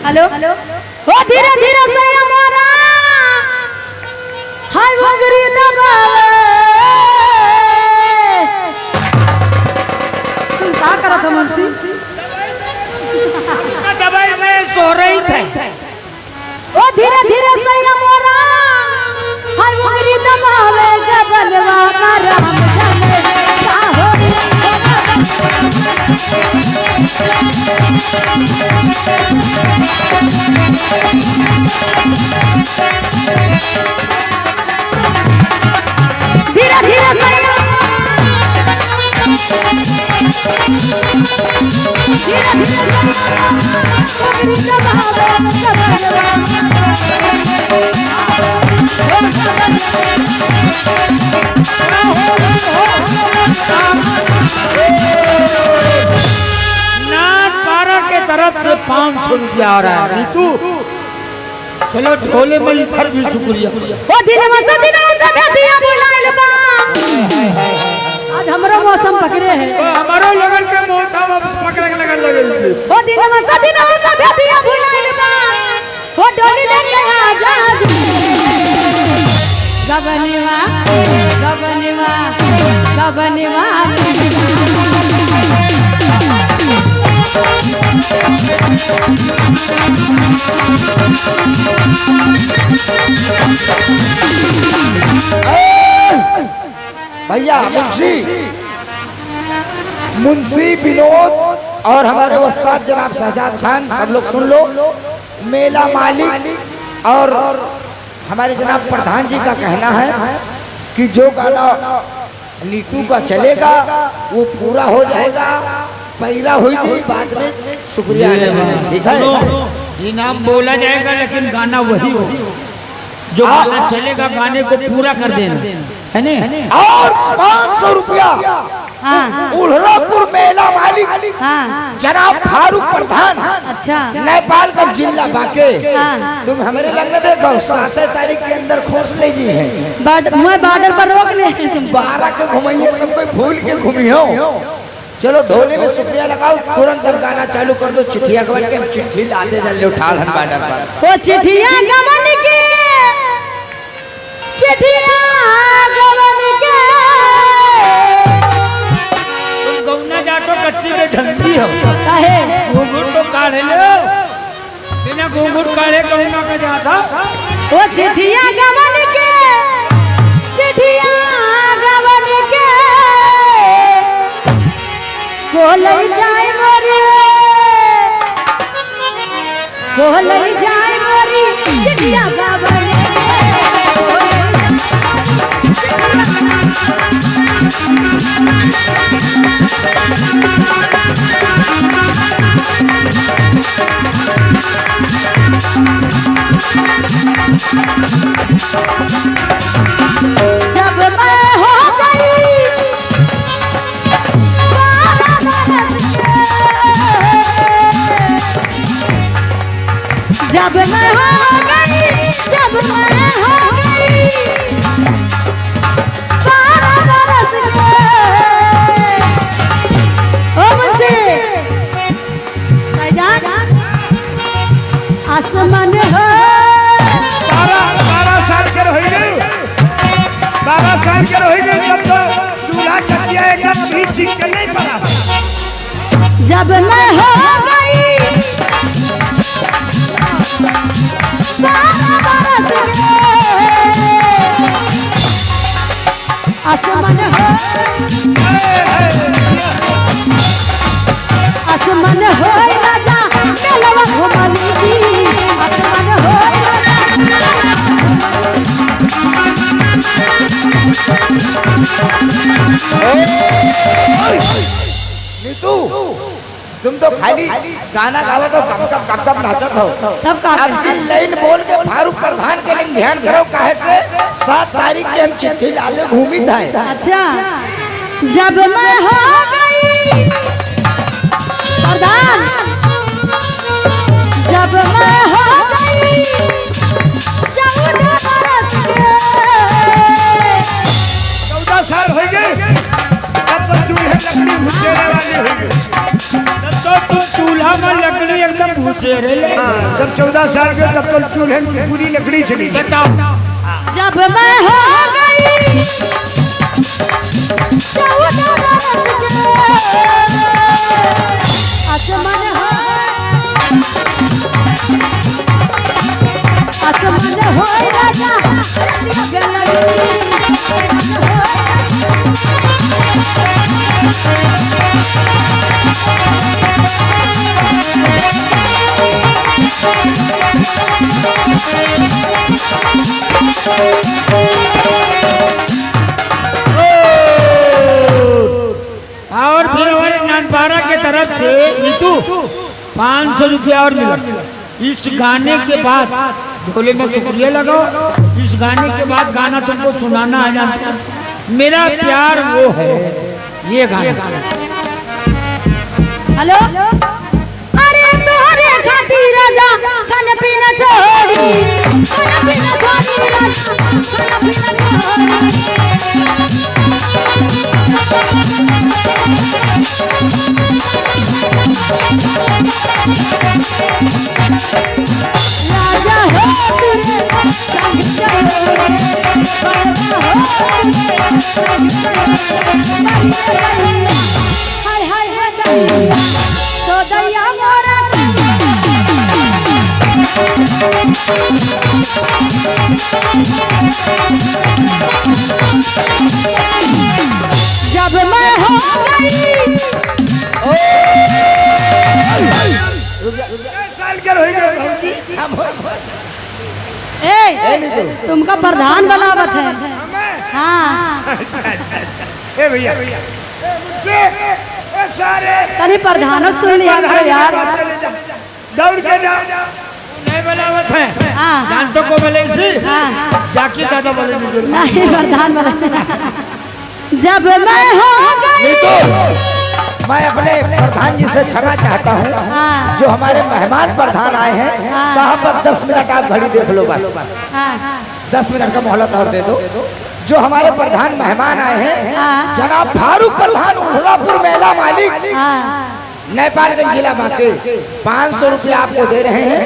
Hello ओ धीरे धीरे से हमारा हाय वगरी दबावे तुम क्या करा था मुंशी दवाई में सो रही थी ओ धीरे धीरे से हमारा हाय वगरी दबावे गबलवा राम जाने का हो धीरे धीरे तरफ से 500 रुपया आ रहा है नीतू चलो ढोले में इधर भी शुक्रिया ओ दिनवा से भेदिया बुलाइल बा आज हमरो मौसम पकड़े है तो हमारो लगन के मौसम पकड़े के लगन लगे से ओ दिनवा से भेदिया बुलाइल बा ओ डोली लेके आ जा गबनिवा गबनिवा गबनिवा भैया मुंशी विनोद और हमारे उस्ताद जनाब शहजाद खान सब लोग सुन लो। मेला मालिक और हमारे जनाब प्रधान जी का कहना है कि जो गाना नीतू का चलेगा वो पूरा हो जाएगा, पैरा हुई थी बाद में शुक्रिया ठीक है। इनाम बोला जाएगा लेकिन गाना वही हो जो गाना चलेगा, गाने को पूरा कर देना है ने। और 500 रुपया उल्हापुर मेला मालिक जनाब फारूक प्रधान अच्छा नेपालगंज जिला बाके तुम हमारे लगने देखो 7 तारीख के अंदर खोस लीजिए है मैं बॉर्डर पर रोक ले तुम 12 के घुमाइए तुम कोई भूल के घूमी हो। चलो ढोले में शुक्रिया लगाओ, तुरंत अब गाना चालू कर दो। चिट्ठिया गवन के चिट्ठी लाते जल्दी उठा हन बॉर्डर पर ओ चिट्ठिया गवन के चिट्ठिया गवन के तुम गौना जाटो कच्ची के ढंगी हो काहे घूंघट तो काढ़े लो बिना घूंघट काढ़े गौना का जाता। ओ चिट्ठिया गवन के चिट्ठिया गवन के कोलई जाए मोरी कोलई जाए मोरी चिट्ठिया गवन जब मैं हो गई जब मैं हो गई 12 बरस के ओ मुझसे आसमान हो 12 साल के रही गई 12 साल के रही गई तब तो चूल्हा कटिया एकदम भी ठीक के नहीं पड़ा। जब मैं हो गई 12 बरस के आसमान हो आसमान हो राजा चलवा घुमाली जी आसमान हो नीतू तुम तो खाली गाना गावत हो, कब कब नाचत हो। सब का अब लाइन बोल के फारूक प्रधान के लिए ध्यान करो काहे से 7 तारीख के हम चिट्ठी लाते घूमी था। अच्छा जब मैं हो गई प्रधान जब मैं हो गई 14 बरस के 14 साल हो गए तब तो चूल्हे लकड़ी भूखेने वाली हो गई। तब तो तो तू चूल्हा में लकड़ी एकदम भूसे रहे। जब 14 साल के तब तो चूल्हे में पूरी लकड़ी चली। बताओ जब मैं हो गई 14 बरस के, आसमान हो राजा और फिर हमारे नानपारा के तरफ से नीतू 500 रुपया और मिला। इस गाने के बाद ढोले में शुक्रिया लगाओ। इस गाने के बाद गाना तुमको सुनाना आ जाता है। मेरा प्यार वो है, ये गाना। हेलो, अरे तोरे खातिर राजा खाना पीना छोड़ी, खाना पीना छोड़ी राजा, खाना पीना छोड़ी। राजा हो तुझे संग हाय हाय हाय तो दैया मोरा जब मैं हो गई साल के रहोगे तुमका प्रधान बनावत है। हाँ ए भैया सारे तनी प्रधानों सुन लिया करो यार। दौड़ के जा। नहीं बनावत है। हाँ जानतो को बोले इसी हाँ जाके दादा बोले मुझे। नहीं प्रधान बना। जब मैं हो गई मैं अपने प्रधान जी से क्षमा चाहता हूँ। हाँ जो हमारे मेहमान प्रधान आए हैं, हाँ। साहब 10 मिनट आप घड़ी देख लो बस। हाँ 10 मिनट का मोहलत और दे दो। जो हमारे प्रधान मेहमान आए हैं, हाँ। जनाब फारूक प्रधान उल्लापुर मेला मालिक, हाँ नेपालगंज जिला बांके 500 रुपया आपको दे रहे हैं।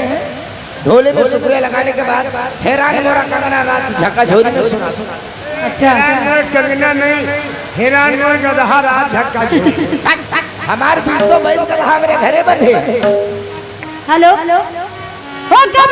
ढोले में शुक्रिया लगाने के बाद हैरान मोरा कंगना रात झक्का झोरी में सुना। अच्छा कंगना नहीं, हिरान में गदहा रात झक्का झोरी। हमारे 200 बैल गदहा मेरे घरे बंधे। हेलो, हो कब